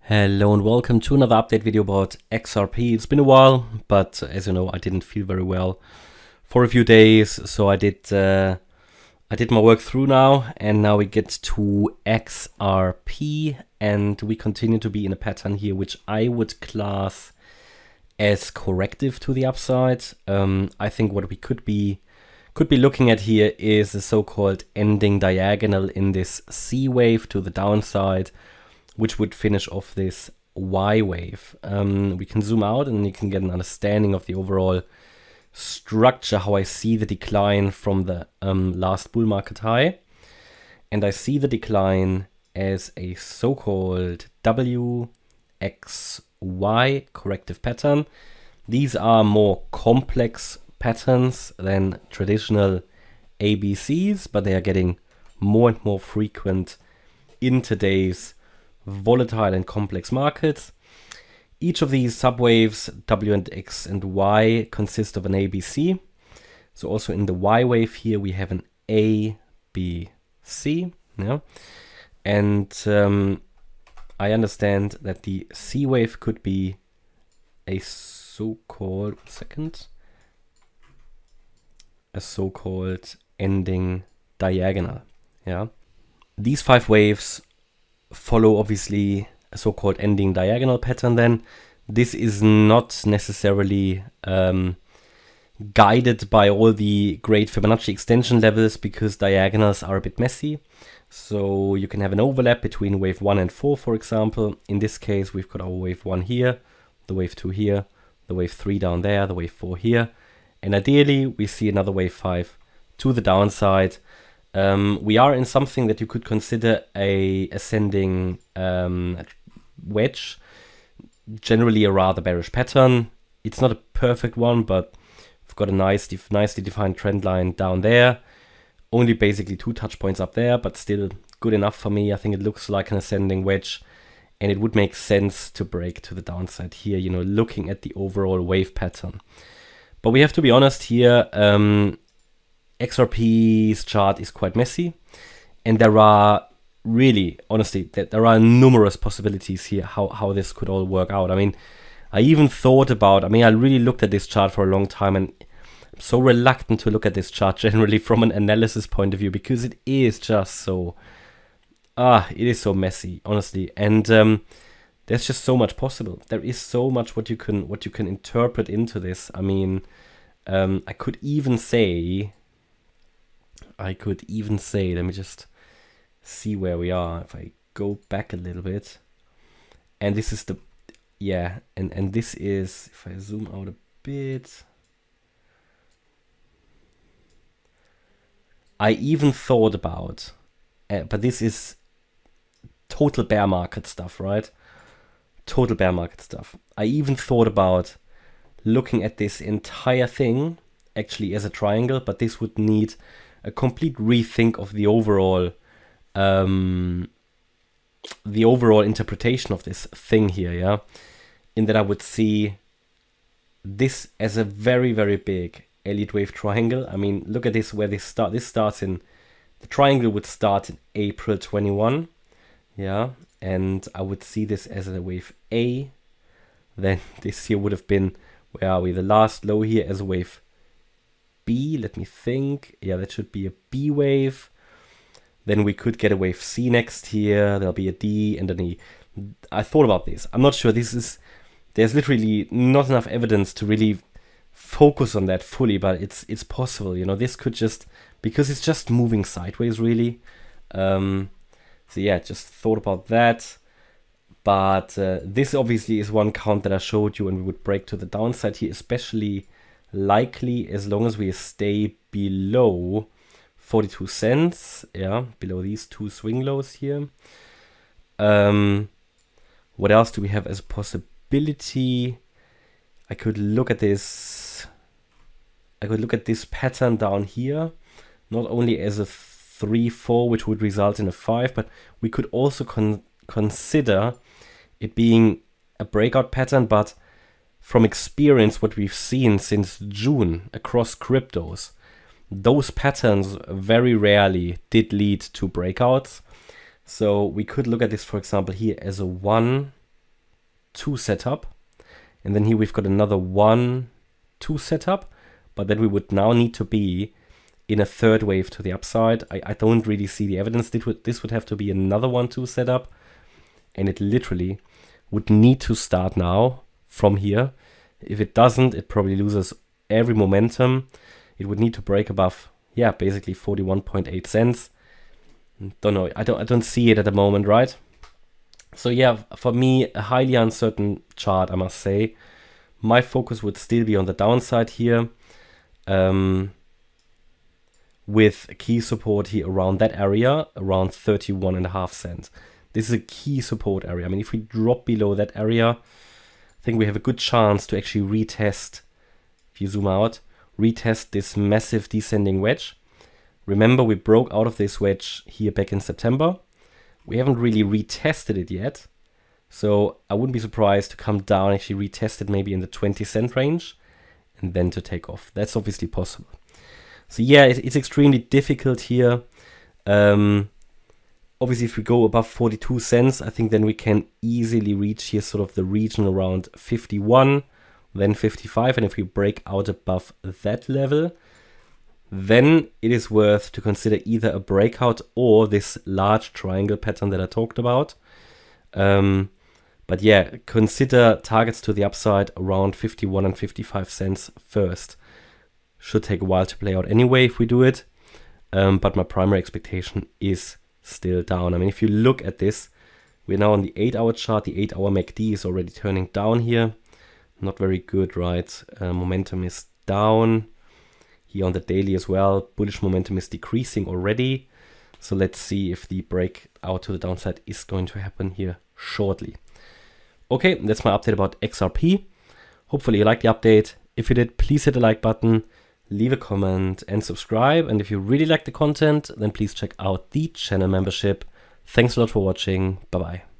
Hello and welcome to another update video about XRP. It's been a while, but as you know, I didn't feel very well for a few days, so I did my work through now, and now we get to XRP, and we continue to be in a pattern here, which I would class as corrective to the upside. I think what we could be looking at here is the so-called ending diagonal in this C wave to the downside, which would finish off this Y wave. We can zoom out and you can get an understanding of the overall structure, how I see the decline from the last bull market high. And I see the decline as a so-called WXY corrective pattern. These are more complex patterns than traditional ABCs, but they are getting more and more frequent in today's volatile and complex markets. Each of these subwaves, W and X and Y, consist of an ABC. So also in the Y wave here we have an A, B, C. Yeah? And I understand that the C wave could be a so-called ending diagonal. Yeah. These 5 waves follow obviously a so-called ending diagonal pattern. Then this is not necessarily guided by all the great Fibonacci extension levels, because diagonals are a bit messy. So you can have an overlap between wave 1 and 4, for example. In this case, we've got our wave 1 here, the wave 2 here, the wave 3 down there, the wave 4 here, and ideally we see another wave 5 to the downside. We are in something that you could consider a ascending wedge, generally a rather bearish pattern. It's not a perfect one, but we've got a nicely defined trend line down there. Only basically 2 touch points up there, but still good enough for me. I think it looks like an ascending wedge, and it would make sense to break to the downside here, you know, looking at the overall wave pattern. But we have to be honest here, XRP's chart is quite messy, and there are really, honestly, there are numerous possibilities here how this could all work out. I mean, I really looked at this chart for a long time, and I'm so reluctant to look at this chart generally from an analysis point of view, because it is just so, it is so messy, honestly. And there's just so much possible. There is so much what you can interpret into this. I mean, I could even say, let me just see where we are. If I go back a little bit, and this is and this is, if I zoom out a bit, I even thought about, but this is total bear market stuff, right? Total bear market stuff. I even thought about looking at this entire thing actually as a triangle, but this would need a complete rethink of the overall interpretation of this thing here, yeah? In that I would see this as a very, very big Elliott Wave triangle. I mean, look at this, where this starts in, the triangle would start in April 21, yeah? And I would see this as a wave A. Then this here would have been, where are we? The last low here as a wave B. Let me think. Yeah, that should be a B wave. Then we could get a wave C next here. There'll be a D and an E. I thought about this. I'm not sure. There's literally not enough evidence to really focus on that fully, but it's possible. You know, this could just, because it's just moving sideways, really. So yeah, just thought about that. But this obviously is one count that I showed you, and we would break to the downside here, especially likely as long as we stay below 42 cents, yeah, below these 2 swing lows here. What else do we have as a possibility? I could look at this pattern down here, not only as a 3-4, which would result in a 5, but we could also consider it being a breakout pattern. But from experience, what we've seen since June across cryptos, those patterns very rarely did lead to breakouts. So we could look at this, for example, here as a 1, 2 setup. And then here we've got another 1, 2 setup. But then we would now need to be in a third wave to the upside. I don't really see the evidence. This would have to be another 1, 2 setup. And it literally would need to start now from here. If it doesn't, it probably loses every momentum. It would need to break above, yeah, basically 41.8 cents. Don't know. I don't see it at the moment, right? So yeah, for me, a highly uncertain chart, I must say. My focus would still be on the downside here, with key support here around that area, around 31.5 cents. This is a key support area. I mean, if we drop below that area, I think we have a good chance to actually retest, if you zoom out, retest this massive descending wedge. Remember, we broke out of this wedge here back in September. We haven't really retested it yet. So I wouldn't be surprised to come down, actually retest it maybe in the 20-cent range, and then to take off. That's obviously possible. So yeah, it's extremely difficult here. Obviously, if we go above 42 cents, I think then we can easily reach here sort of the region around 51, then 55. And if we break out above that level, then it is worth to consider either a breakout or this large triangle pattern that I talked about. But yeah, consider targets to the upside around 51 and 55 cents first. Should take a while to play out anyway if we do it. But my primary expectation is still down. I mean, if you look at this, we're now on the 8-hour chart. The 8-hour MACD is already turning down here. Not very good, right? Momentum is down. Here on the daily as well, bullish momentum is decreasing already. So let's see if the breakout to the downside is going to happen here shortly. Okay, that's my update about XRP. Hopefully you liked the update. If you did, please hit the like button, leave a comment and subscribe. And if you really like the content, then please check out the channel membership. Thanks a lot for watching. Bye-bye.